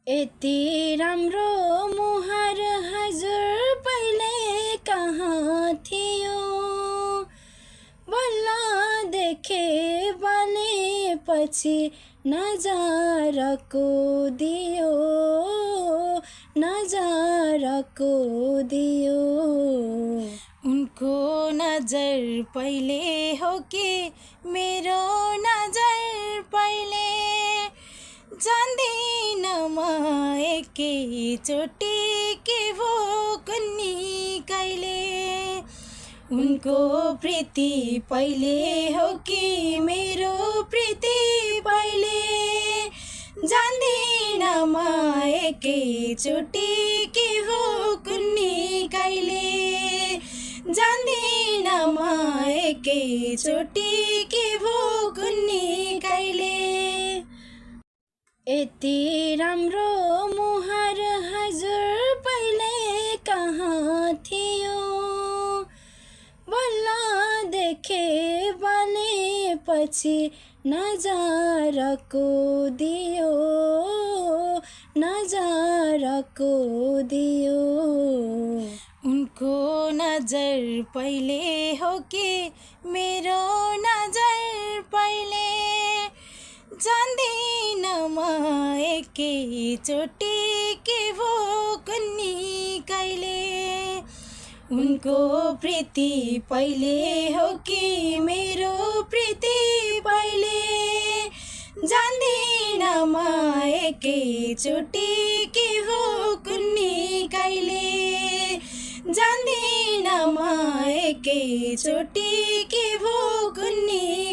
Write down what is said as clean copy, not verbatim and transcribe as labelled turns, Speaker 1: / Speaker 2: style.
Speaker 1: यति राम्रो मुहार हजुर पहिले कहाँ थियो, बल्ल देखे बनेपछि नजरको दियो, नजरको दियो। उनको नजर पहिले हो कि मेरो नजर पहिले, जान्दिन म एकैचोटि के भो कुन्नी कहिले। उनको प्रीति पहिले हो कि मेरो प्रीति पहिले, जान्दिन म एकैचोटि के भो कुन्नी कहिले, जान्दिन म एकैचोटि के भो कुन्नी कहिले। यति राम्रो मुहार हजुर पहिले कहाँ थियो, बल्ल देखे बनेपछि नजरको दियो, नजरको दियो। उनको नजर पहिले हो कि मेरो नजर पहिले, जान्दिन म एकैचोटि के भो कुन्नी कहिले। उनको प्रीति पहिले हो कि मेरो प्रीति पहिले, जान्दिन म एकैचोटि के भो कुन्नी कहिले, जान्दिन म एकैचोटि के भो कुन्नी